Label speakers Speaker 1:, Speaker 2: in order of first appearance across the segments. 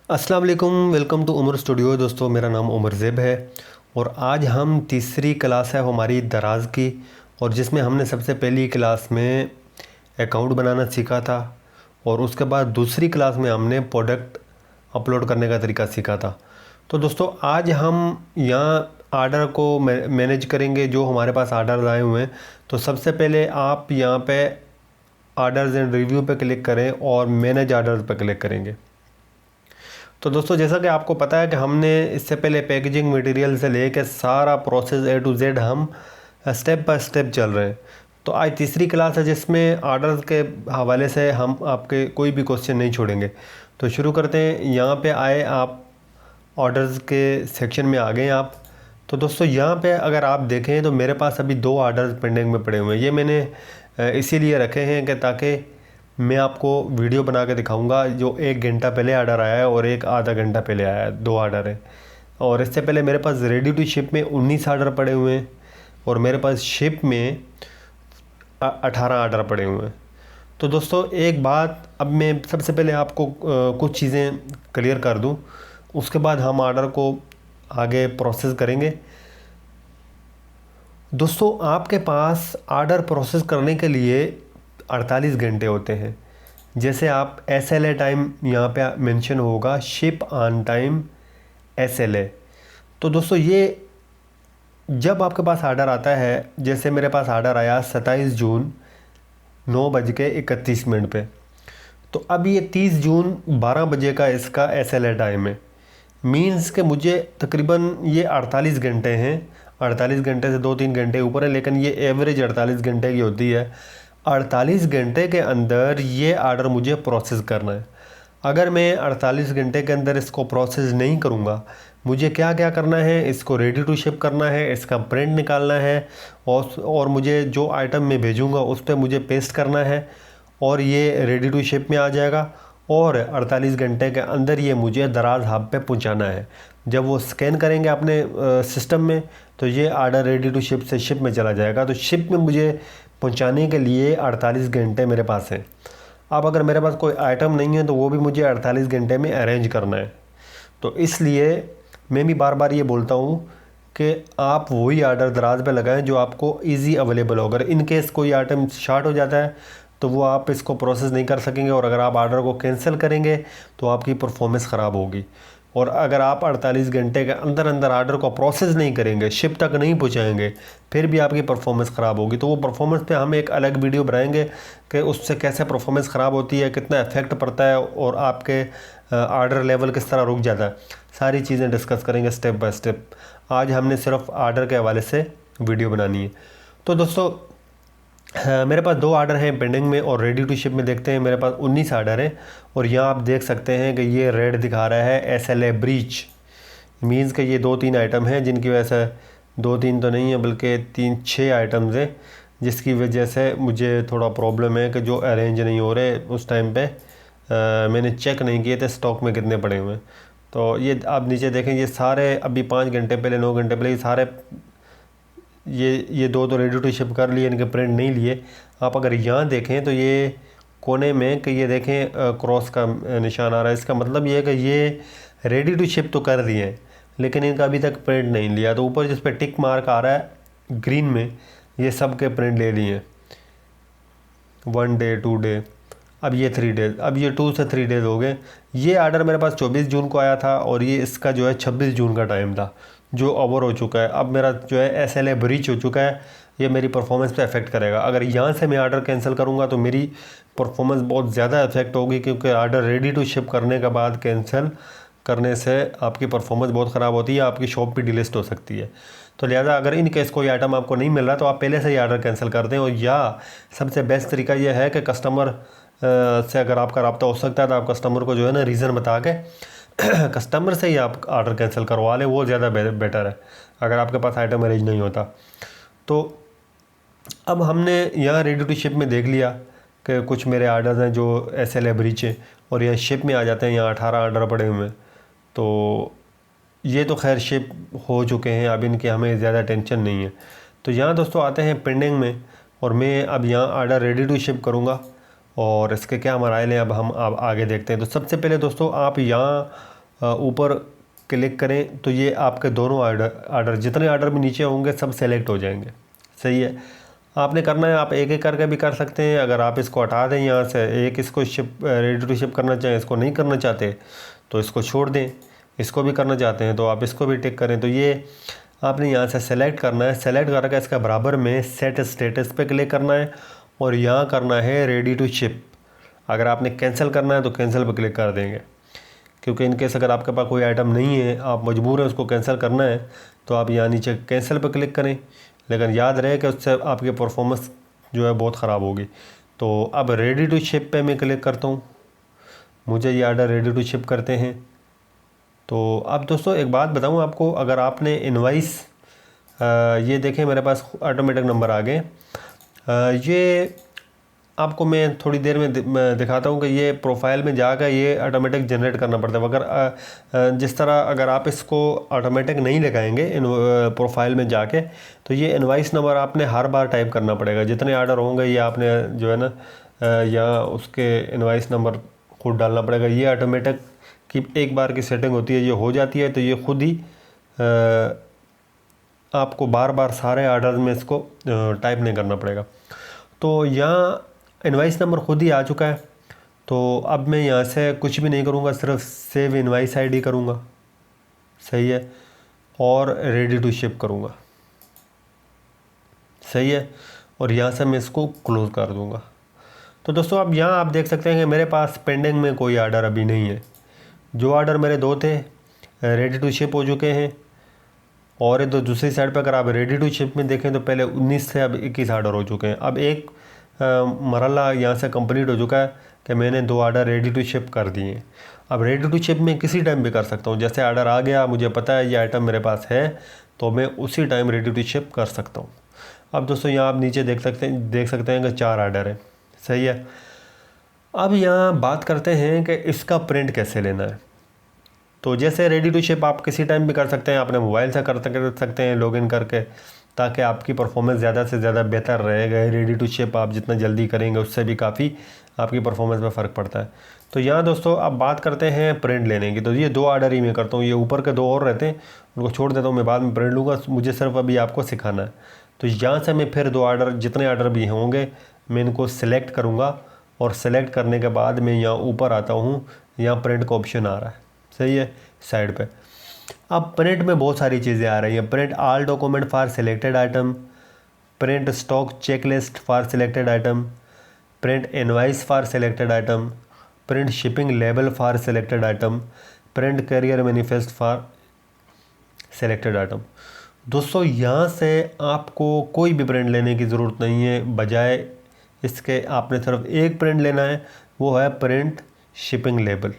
Speaker 1: अस्सलाम वालेकुम, welcome to Umar studio. दोस्तों, मेरा नाम उमर ज़ेब है और आज हम तीसरी क्लास है हमारी दराज की, और जिसमें हमने सबसे पहली क्लास में अकाउंट बनाना सीखा था और उसके बाद दूसरी क्लास में हमने प्रोडक्ट अपलोड करने का तरीका सीखा था। तो दोस्तों, आज हम यहाँ आर्डर को मैनेज करेंगे, जो हमारे पास आर्डर आए हुए हैं। तो सबसे पहले आप यहाँ पे आर्डर्स एंड रिव्यू पे क्लिक करें और मैनेज आर्डर्स पे क्लिक करेंगे। तो दोस्तों, जैसा कि आपको पता है कि हमने इससे पहले पैकेजिंग मटेरियल से लेकर सारा प्रोसेस A to Z हम स्टेप बाय स्टेप चल रहे हैं। तो आज तीसरी क्लास है जिसमें आर्डर्स के हवाले से हम आपके कोई भी क्वेश्चन नहीं छोड़ेंगे। तो शुरू करते हैं। यहाँ पे आए आप, ऑर्डर्स के सेक्शन में आ गए आप। तो दोस्तों, यहाँ पे अगर आप देखें तो मेरे पास अभी 2 आर्डर्स पेंडिंग में पड़े हुए हैं। ये मैंने इसीलिए रखे हैं कि ताकि मैं आपको वीडियो बना के दिखाऊंगा। जो 1 घंटा पहले आर्डर आया है और एक आधा घंटा पहले आया है, 2 आर्डर है। और इससे पहले मेरे पास रेडी टू शिप में 19 आर्डर पड़े हुए हैं और मेरे पास शिप में 18 आर्डर पड़े हुए हैं। तो दोस्तों, एक बात अब मैं सबसे पहले आपको कुछ चीज़ें क्लियर कर दूं, उसके बाद हम आर्डर को आगे प्रोसेस करेंगे। दोस्तों, आपके पास आर्डर प्रोसेस करने के लिए 48 घंटे होते हैं। जैसे आप SLA टाइम यहाँ पे मेंशन होगा, शिप ऑन टाइम SLA। तो दोस्तों, ये जब आपके पास आर्डर आता है, जैसे मेरे पास आर्डर आया 27 जून 9:31 पे, तो अब ये 30 जून 12 बजे का इसका SLA टाइम है। मीन्स कि मुझे तकरीबन ये 48 घंटे हैं। 48 घंटे से 2-3 घंटे ऊपर है, लेकिन ये एवरेज 48 घंटे की होती है। 48 घंटे के अंदर ये आर्डर मुझे प्रोसेस करना है। अगर मैं 48 घंटे के अंदर इसको प्रोसेस नहीं करूँगा, मुझे क्या क्या करना है, इसको रेडी टू शिप करना है, इसका प्रिंट निकालना है और मुझे जो आइटम मैं भेजूँगा उस पर मुझे पेस्ट करना है और ये रेडी टू शिप में आ जाएगा। और 48 घंटे के अंदर ये मुझे दराज हब पे पहुंचाना है। जब वो स्कैन करेंगे अपने सिस्टम में, तो ये आर्डर रेडी टू शिप से शिप में चला जाएगा। तो शिप में मुझे पहुंचाने के लिए 48 घंटे मेरे पास हैं। अब अगर मेरे पास कोई आइटम नहीं है तो वो भी मुझे 48 घंटे में अरेंज करना है। तो इसलिए मैं भी बार बार ये बोलता हूँ कि आप वही आर्डर दराज पे लगाएं जो आपको इजी अवेलेबल हो। अगर इन केस कोई आइटम शार्ट हो जाता है तो वो आप इसको प्रोसेस नहीं कर सकेंगे, और अगर आप आर्डर को कैंसिल करेंगे तो आपकी परफॉर्मेंस ख़राब होगी। और अगर आप 48 घंटे के अंदर अंदर आर्डर को प्रोसेस नहीं करेंगे, शिप तक नहीं पहुंचाएंगे, फिर भी आपकी परफॉर्मेंस ख़राब होगी। तो वो परफॉर्मेंस पे हम एक अलग वीडियो बनाएंगे कि उससे कैसे परफॉर्मेंस ख़राब होती है, कितना इफेक्ट पड़ता है और आपके आर्डर लेवल किस तरह रुक जाता है। सारी चीज़ें डिस्कस करेंगे स्टेप बाय स्टेप। आज हमने सिर्फ आर्डर के हवाले से वीडियो बनानी है। तो दोस्तों, मेरे पास 2 आर्डर हैं पेंडिंग में, और रेडी टू शिप में देखते हैं मेरे पास 19 आर्डर हैं। और यहाँ आप देख सकते हैं कि ये रेड दिखा रहा है SLA ब्रीच। मीन्स कि ये 2-3 आइटम हैं जिनकी वजह से, 2-3 तो नहीं है बल्कि 3-6 आइटम्स हैं, जिसकी वजह से मुझे थोड़ा प्रॉब्लम है कि जो अरेंज नहीं हो रहे उस टाइम पे। मैंने चेक नहीं किए थे स्टॉक में कितने पड़े हुए हैं। तो ये आप नीचे देखें, ये सारे अभी 5 घंटे पहले, 9 घंटे पहले, ये सारे ये 2 तो रेडी टू शिप कर लिए, इनके प्रिंट नहीं लिए। आप अगर यहाँ देखें तो ये कोने में कि ये देखें क्रॉस का निशान आ रहा है। इसका मतलब ये है कि ये रेडी टू शिप तो कर दिए हैं, लेकिन इनका अभी तक प्रिंट नहीं लिया। तो ऊपर जिस पर टिक मार्क आ रहा है ग्रीन में, ये सब के प्रिंट ले लिए हैं। 1 डे, 2 डे, अब ये 3 डेज़, अब ये 2 से 3 डेज़ हो गए। ये आर्डर मेरे पास 24 जून को आया था और ये इसका जो है 26 जून का टाइम था, जो ओवर हो चुका है। अब मेरा जो है SLA ब्रीच हो चुका है। ये मेरी परफॉर्मेंस पे अफेक्ट करेगा। अगर यहाँ से मैं आर्डर कैंसिल करूँगा तो मेरी परफॉर्मेंस बहुत ज़्यादा अफेक्ट होगी, क्योंकि आर्डर रेडी टू शिप करने के बाद कैंसिल करने से आपकी परफॉर्मेंस बहुत ख़राब होती है, आपकी शॉप भी डिलिस्ट हो सकती है। तो लिहाजा अगर इन केस कोई आइटम आपको नहीं मिल रहा तो आप पहले से ही आर्डर कैंसिल कर दें। और या सबसे बेस्ट तरीका यह है कि कस्टमर से अगर आपका रब्ता हो सकता है तो आप कस्टमर को जो है ना रीज़न बता के कस्टमर से ही आप आर्डर कैंसिल करवा लें, वो ज़्यादा बेटर है अगर आपके पास आइटम अरेंज नहीं होता। तो अब हमने यहाँ रेडी टू शिप में देख लिया कि कुछ मेरे आर्डर्स हैं जो SLA ब्रीच है, और यहाँ शिप में आ जाते हैं। यहाँ 18 आर्डर पड़े हुए हैं। तो ये तो खैर शिप हो चुके हैं, अब इनके हमें ज़्यादा टेंशन नहीं है। तो यहाँ दोस्तों आते हैं पेंडिंग में, और मैं अब यहाँ आर्डर रेडी टू शिप करूँगा और इसके क्या मराइल हैं अब हम अब आगे देखते हैं। तो सबसे पहले दोस्तों आप यहाँ ऊपर क्लिक करें तो ये आपके दोनों आर्डर जितने आर्डर भी नीचे होंगे सब सेलेक्ट हो जाएंगे। सही है, आपने करना है, आप एक एक करके भी कर सकते हैं। अगर आप इसको हटा दें यहाँ से, एक इसको शिप रेडी टू शिप करना चाहें, इसको नहीं करना चाहते तो इसको छोड़ दें, इसको भी करना चाहते हैं तो आप इसको भी टिक करें। तो ये आपने यहाँ से सेलेक्ट करना है, सेलेक्ट करके इसका बराबर में सेट स्टेटस पे क्लिक करना है और यहाँ करना है रेडी टू शिप। अगर आपने कैंसिल करना है तो कैंसिल पे क्लिक कर देंगे, क्योंकि इनकेस अगर आपके पास कोई आइटम नहीं है, आप मजबूर हैं उसको कैंसिल करना है, तो आप यहाँ नीचे कैंसिल पर क्लिक करें। लेकिन याद रहे कि उससे आपकी परफॉर्मेंस जो है बहुत ख़राब होगी। तो अब रेडी टू शिप पे मैं क्लिक करता हूँ, मुझे ये आर्डर रेडी टू शिप करते हैं। तो अब दोस्तों एक बात बताऊँ आपको, अगर आपने इनवाइस ये देखें मेरे पास ऑटोमेटिक नंबर आ गए, ये आपको मैं थोड़ी देर में दिखाता हूँ कि ये प्रोफाइल में जाकर ये ऑटोमेटिक जनरेट करना पड़ता है। अगर जिस तरह अगर आप इसको ऑटोमेटिक नहीं लगाएंगे इन प्रोफाइल में जाके, तो ये इनवाइस नंबर आपने हर बार टाइप करना पड़ेगा। जितने आर्डर होंगे ये आपने जो है ना यहाँ उसके इनवाइस नंबर खुद डालना पड़ेगा। ये ऑटोमेटिक की एक बार की सेटिंग होती है, ये हो जाती है तो ये खुद ही आपको बार बार सारे आर्डर में इसको टाइप नहीं करना पड़ेगा। तो यहाँ इनवाइस नंबर खुद ही आ चुका है। तो अब मैं यहाँ से कुछ भी नहीं करूँगा, सिर्फ सेव इनवाइस आईडी करूँगा। सही है, और रेडी टू शिप करूँगा। सही है, और यहाँ से मैं इसको क्लोज़ कर दूँगा। तो दोस्तों अब यहाँ आप देख सकते हैं कि मेरे पास पेंडिंग में कोई आर्डर अभी नहीं है। जो आर्डर मेरे दो थे रेडी टू शिप हो चुके हैं। और तो दूसरी साइड पर अगर आप रेडी टू शिप में देखें तो पहले 19 से अब 21 आर्डर हो चुके हैं। अब एक मरहला यहाँ से कंप्लीट हो चुका है कि मैंने 2 आर्डर रेडी टू शिप कर दिए। अब रेडी टू शिप में किसी टाइम भी कर सकता हूँ, जैसे आर्डर आ गया, मुझे पता है ये आइटम मेरे पास है, तो मैं उसी टाइम रेडी टू शिप कर सकता हूँ। अब दोस्तों यहाँ आप नीचे देख सकते हैं कि 4 आर्डर हैं। सही है, अब यहाँ बात करते हैं कि इसका प्रिंट कैसे लेना है। तो जैसे रेडी टू शिप आप किसी टाइम भी कर सकते हैं, अपने मोबाइल से कर सकते हैं लॉगिन करके, ताकि आपकी परफॉर्मेंस ज़्यादा से ज़्यादा बेहतर रहेगा। रेडी टू शिप आप जितना जल्दी करेंगे उससे भी काफ़ी आपकी परफॉर्मेंस में फ़र्क पड़ता है। तो यहाँ दोस्तों अब बात करते हैं प्रिंट लेने की। तो ये 2 आर्डर ही मैं करता हूँ, ये ऊपर के 2 और रहते हैं, उनको छोड़ देता हूँ, मैं बाद में प्रिंट लूँगा, मुझे सिर्फ अभी आपको सिखाना है। तो यहाँ से मैं फिर 2 आर्डर जितने आर्डर भी होंगे मैं इनको सेलेक्ट करूँगा, और सेलेक्ट करने के बाद मैं यहाँ ऊपर आता हूँ, यहाँ प्रिंट का ऑप्शन आ रहा है। सही है, साइड पे अब प्रिंट में बहुत सारी चीज़ें आ रही हैं। Print all document for selected item, print stock checklist for selected item, print invoice for selected item, print shipping label for selected item, print career manifest for selected item. दोस्तों यहाँ से आपको कोई भी प्रिंट लेने की ज़रूरत नहीं है, बजाय इसके आपने सिर्फ एक प्रिंट लेना है, वो है प्रिंट शिपिंग लेबल।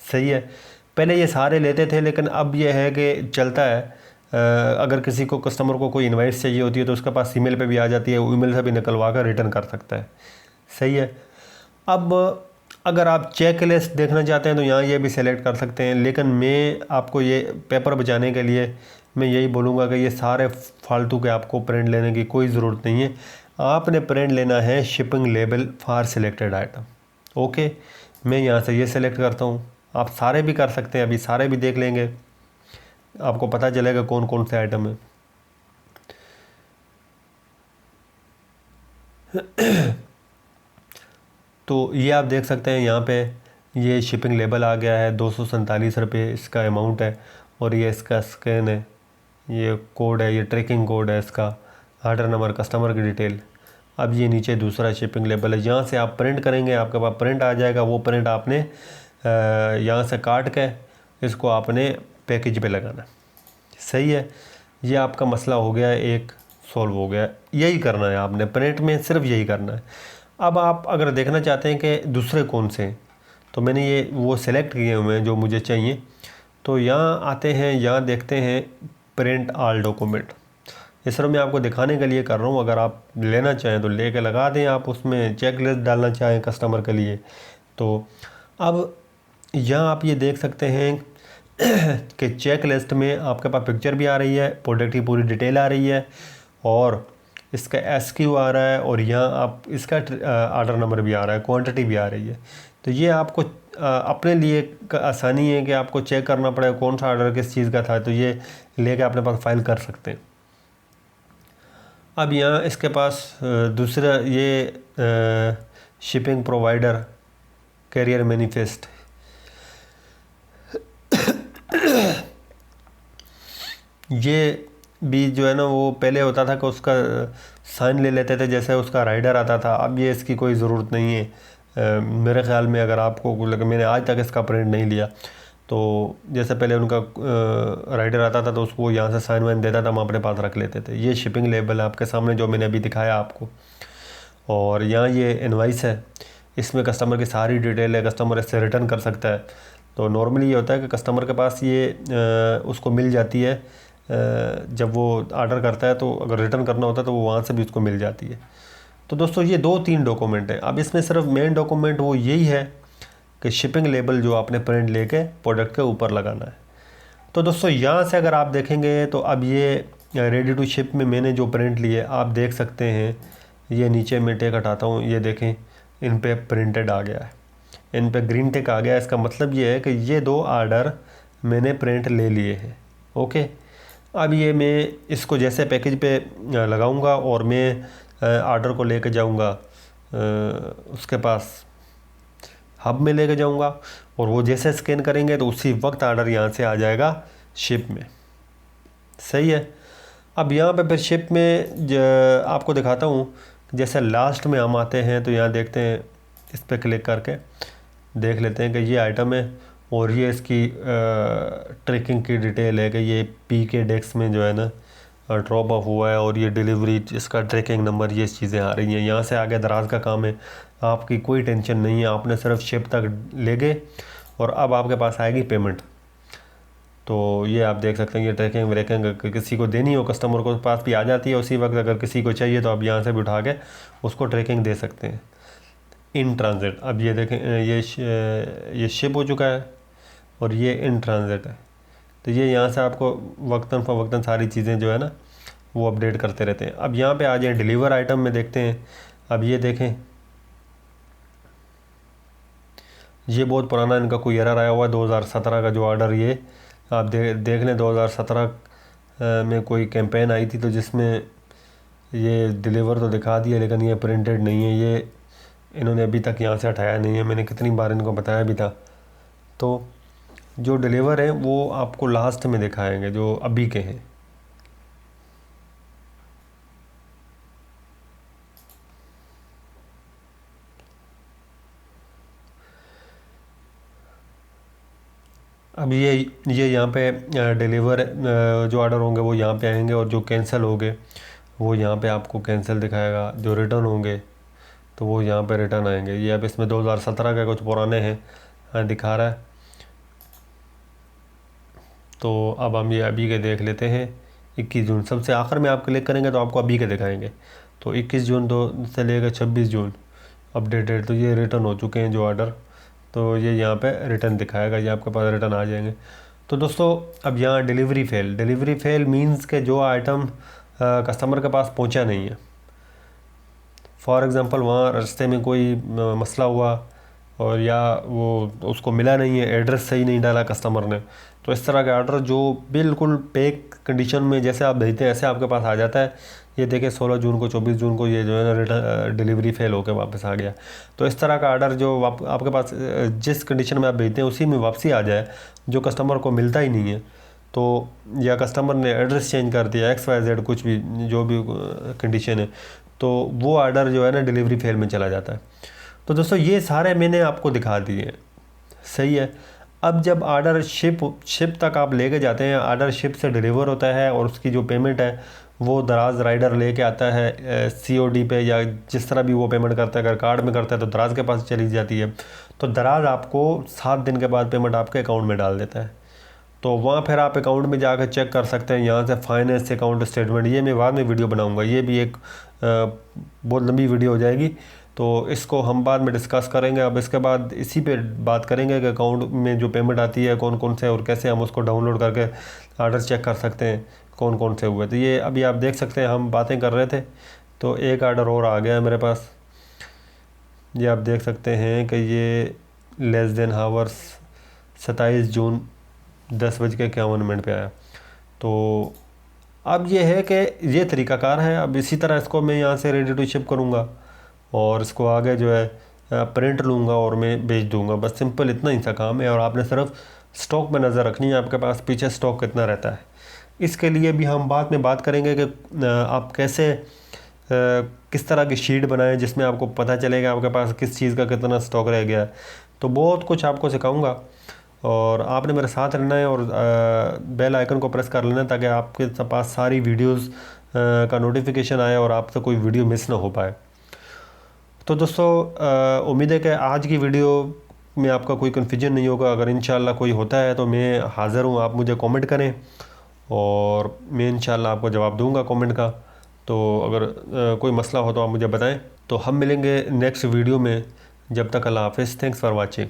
Speaker 1: सही है, पहले ये सारे लेते थे, लेकिन अब ये है कि चलता है अगर किसी को कस्टमर को कोई इनवाइस चाहिए होती है तो उसके पास ईमेल पे भी आ जाती है, वो ईमेल से भी निकलवा कर रिटर्न कर सकता है। सही है, अब अगर आप चेक लिस्ट देखना चाहते हैं तो यहाँ ये भी सेलेक्ट कर सकते हैं, लेकिन मैं आपको ये पेपर बचाने के लिए मैं यही बोलूँगा कि ये सारे फालतू के आपको प्रिंट लेने की कोई ज़रूरत नहीं है। आपने प्रिंट लेना है shipping label for selected item. Okay, मैं यहाँ से ये सेलेक्ट करता हूँ। आप सारे भी कर सकते हैं, अभी सारे भी देख लेंगे, आपको पता चलेगा कौन कौन से आइटम है। तो ये आप देख सकते हैं यहाँ पे ये शिपिंग लेबल आ गया है, 247 रुपये इसका अमाउंट है, और ये इसका स्कैन है, ये कोड है, ये ट्रैकिंग कोड है इसका, ऑर्डर नंबर, कस्टमर की डिटेल। अब ये नीचे दूसरा शिपिंग लेबल है, यहाँ से आप प्रिंट करेंगे, आपके पास प्रिंट आ जाएगा। वो प्रिंट आपने यहाँ से काट के इसको आपने पैकेज पे लगाना। सही है, ये आपका मसला हो गया, एक सॉल्व हो गया। यही करना है आपने प्रिंट में, सिर्फ यही करना है। अब आप अगर देखना चाहते हैं कि दूसरे कौन से हैं, तो मैंने ये वो सेलेक्ट किए हुए हैं जो मुझे चाहिए। तो यहाँ आते हैं, यहाँ देखते हैं प्रिंट ऑल डॉक्यूमेंट। ये सिर्फ मैं आपको दिखाने के लिए कर रहा हूँ, अगर आप लेना चाहें तो लेके लगा दें। आप उसमें चेक लिस्ट डालना चाहें कस्टमर के लिए, तो अब यहाँ आप ये देख सकते हैं कि चेक लिस्ट में आपके पास पिक्चर भी आ रही है, प्रोडक्ट की पूरी डिटेल आ रही है, और इसका SQ आ रहा है और यहाँ आप इसका ऑर्डर नंबर भी आ रहा है, क्वांटिटी भी आ रही है। तो ये आपको अपने लिए आसानी है कि आपको चेक करना पड़ेगा कौन सा ऑर्डर किस चीज़ का था, तो ये लेके अपने पास फाइल कर सकते हैं। अब यहाँ इसके पास दूसरा ये शिपिंग प्रोवाइडर कैरियर मैनिफेस्ट, ये भी जो है ना वो पहले होता था कि उसका साइन ले लेते थे जैसे उसका राइडर आता था। अब ये इसकी कोई ज़रूरत नहीं है मेरे ख़्याल में। अगर आपको लगे, मैंने आज तक इसका प्रिंट नहीं लिया, तो जैसे पहले उनका राइडर आता था तो उसको यहाँ से साइन वाइन देता था, हम अपने पास रख लेते थे। ये शिपिंग लेबल है आपके सामने जो मैंने अभी दिखाया आपको। और यहाँ ये इनवाइस है, इसमें कस्टमर की सारी डिटेल है, कस्टमर इससे रिटर्न कर सकता है। तो नॉर्मली ये होता है कि कस्टमर के पास ये उसको मिल जाती है जब वो ऑर्डर करता है, तो अगर रिटर्न करना होता है तो वो वहाँ से भी उसको मिल जाती है। तो दोस्तों ये 2-3 डॉक्यूमेंट है। अब इसमें सिर्फ मेन डॉक्यूमेंट वो यही है कि शिपिंग लेबल जो आपने प्रिंट लेके प्रोडक्ट के ऊपर लगाना है। तो दोस्तों यहाँ से अगर आप देखेंगे तो अब ये रेडी टू शिप में मैंने जो प्रिंट लिए आप देख सकते हैं। ये नीचे मैं टेक हटाता हूँ, ये देखें इन पे प्रिंटेड आ गया है, इन पे ग्रीन टिक आ गया है। इसका मतलब ये है कि ये 2 ऑर्डर मैंने प्रिंट ले लिए हैं। ओके, अब ये मैं इसको जैसे पैकेज पे लगाऊंगा और मैं ऑर्डर को लेके जाऊंगा उसके पास हब में लेके जाऊंगा, और वो जैसे स्कैन करेंगे तो उसी वक्त ऑर्डर यहाँ से आ जाएगा शिप में। सही है। अब यहाँ पे फिर शिप में आपको दिखाता हूँ, जैसे लास्ट में हम आते हैं तो यहाँ देखते हैं, इस पर क्लिक करके देख लेते हैं कि ये आइटम है और ये इसकी ट्रैकिंग की डिटेल है कि ये PK डेस्क में जो है ना ड्रॉप ऑफ हुआ है, और ये डिलीवरी, इसका ट्रैकिंग नंबर, ये चीज़ें आ रही हैं। यहाँ से आगे दराज का काम है, आपकी कोई टेंशन नहीं है, आपने सिर्फ शिप तक ले गए और अब आपके पास आएगी पेमेंट। तो ये आप देख सकते हैं, ये ट्रैकिंग व्रैकिंग किसी को देनी हो कस्टमर को पास भी आ जाती है उसी वक्त। अगर किसी को चाहिए तो आप यहाँ से भी उठा के उसको ट्रैकिंग दे सकते हैं। इन ट्रांजिट, अब ये देखें ये शिप हो चुका है और ये इन ट्रांजिट है। तो ये यहाँ से आपको वक्तन फ़वक्तन सारी चीज़ें जो है ना वो अपडेट करते रहते हैं। अब यहाँ पे आ जाए डिलीवर आइटम में देखते हैं। अब ये देखें, ये बहुत पुराना इनका कोई एरर आया हुआ है 2017 का जो ऑर्डर, ये आप देख लें 2017 में कोई कैंपेन आई थी तो जिसमें ये डिलीवर तो दिखा दिया लेकिन ये प्रिंटेड नहीं है। ये इन्होंने अभी तक यहाँ से हटाया नहीं है, मैंने कितनी बार इनको बताया भी था। तो जो डिलीवर है वो आपको लास्ट में दिखाएंगे जो अभी के हैं। अब ये यहाँ पे डिलीवर जो ऑर्डर होंगे वो यहाँ पे आएंगे, और जो कैंसिल होंगे वो यहाँ पे आपको कैंसिल दिखाएगा। जो रिटर्न होंगे तो वो यहाँ पे रिटर्न आएंगे। ये अब इसमें 2017 के कुछ पुराने हैं दिखा रहा है। तो अब हम ये अभी के देख लेते हैं। 21 जून सबसे आखिर में आप क्लिक करेंगे तो आपको अभी के दिखाएंगे। तो 21 जून से लेकर 26 जून अपडेटेड, तो ये रिटर्न हो चुके हैं जो ऑर्डर, तो ये यहाँ पे रिटर्न दिखाएगा, ये आपके पास रिटर्न आ जाएंगे। तो दोस्तों अब यहाँ डिलीवरी फेल मींस के जो आइटम कस्टमर के पास पहुँचा नहीं है। फॉर एग्ज़ाम्पल वहाँ रास्ते में कोई मसला हुआ और या वो उसको मिला नहीं है, एड्रेस सही नहीं डाला कस्टमर ने, तो इस तरह का ऑर्डर जो बिल्कुल पैक कंडीशन में जैसे आप भेजते हैं ऐसे आपके पास आ जाता है। ये देखें 16 जून को 24 जून को ये जो है ना रिटर्न डिलीवरी फेल होकर वापस आ गया। तो इस तरह का ऑर्डर जो आपके पास जिस कंडीशन में आप भेजते हैं उसी में वापसी आ जाए, जो कस्टमर को मिलता ही नहीं है, तो या कस्टमर ने एड्रेस चेंज कर दिया XYZ कुछ भी जो भी कंडीशन है, तो वो ऑर्डर जो है ना डिलीवरी फेल में चला जाता है। तो दोस्तों ये सारे मैंने आपको दिखा दिए, सही है। अब जब ऑर्डर शिप तक आप लेके जाते हैं, ऑर्डर शिप से डिलीवर होता है और उसकी जो पेमेंट है वो दराज राइडर लेके आता है COD पे या जिस तरह भी वो पेमेंट करता है। अगर कार्ड में करता है तो दराज के पास चली जाती है, तो दराज आपको 7 दिन के बाद पेमेंट आपके अकाउंट में डाल देता है। तो वहाँ फिर आप अकाउंट में जाकर चेक कर सकते हैं, यहाँ से फाइनेंस अकाउंट स्टेटमेंट, ये मैं बाद में वीडियो बनाऊँगा, ये भी एक बहुत लंबी वीडियो हो जाएगी। तो इसको हम बाद में डिस्कस करेंगे। अब इसके बाद इसी पे बात करेंगे कि अकाउंट में जो पेमेंट आती है कौन कौन से और कैसे हम उसको डाउनलोड करके आर्डर चेक कर सकते हैं कौन कौन से हुए। तो ये अभी आप देख सकते हैं हम बातें कर रहे थे तो एक आर्डर और आ गया है मेरे पास। ये आप देख सकते हैं कि ये लेस देन हावर्स 27 जून 10:51 पे आया। तो अब ये है कि ये तरीक़ाकार है। अब इसी तरह इसको मैं यहाँ से रेडी टू शिप करूँगा और इसको आगे जो है प्रिंट लूँगा और मैं बेच दूँगा। बस सिंपल इतना ही सा काम है। और आपने सिर्फ स्टॉक में नज़र रखनी है, आपके पास पीछे स्टॉक कितना रहता है। इसके लिए भी हम बाद में बात करेंगे कि आप कैसे किस तरह की शीट बनाएं जिसमें आपको पता चलेगा आपके पास किस चीज़ का कितना स्टॉक रह गया है। तो बहुत कुछ आपको सिखाऊंगा और आपने मेरे साथ रहना है और बेल आइकन को प्रेस कर लेना ताकि आपके पास सारी वीडियोस का नोटिफिकेशन आए और आपसे कोई वीडियो मिस ना हो पाए। तो दोस्तों उम्मीद है कि आज की वीडियो में आपका कोई कन्फ्यूजन नहीं होगा। अगर इंशाल्लाह कोई होता है तो मैं हाज़िर हूँ, आप मुझे कमेंट करें और मैं इंशाल्लाह आपको जवाब दूंगा कमेंट का। तो अगर कोई मसला हो तो आप मुझे बताएं। तो हम मिलेंगे नेक्स्ट वीडियो में। जब तक अल्लाह हाफ़िज़। Thanks for watching.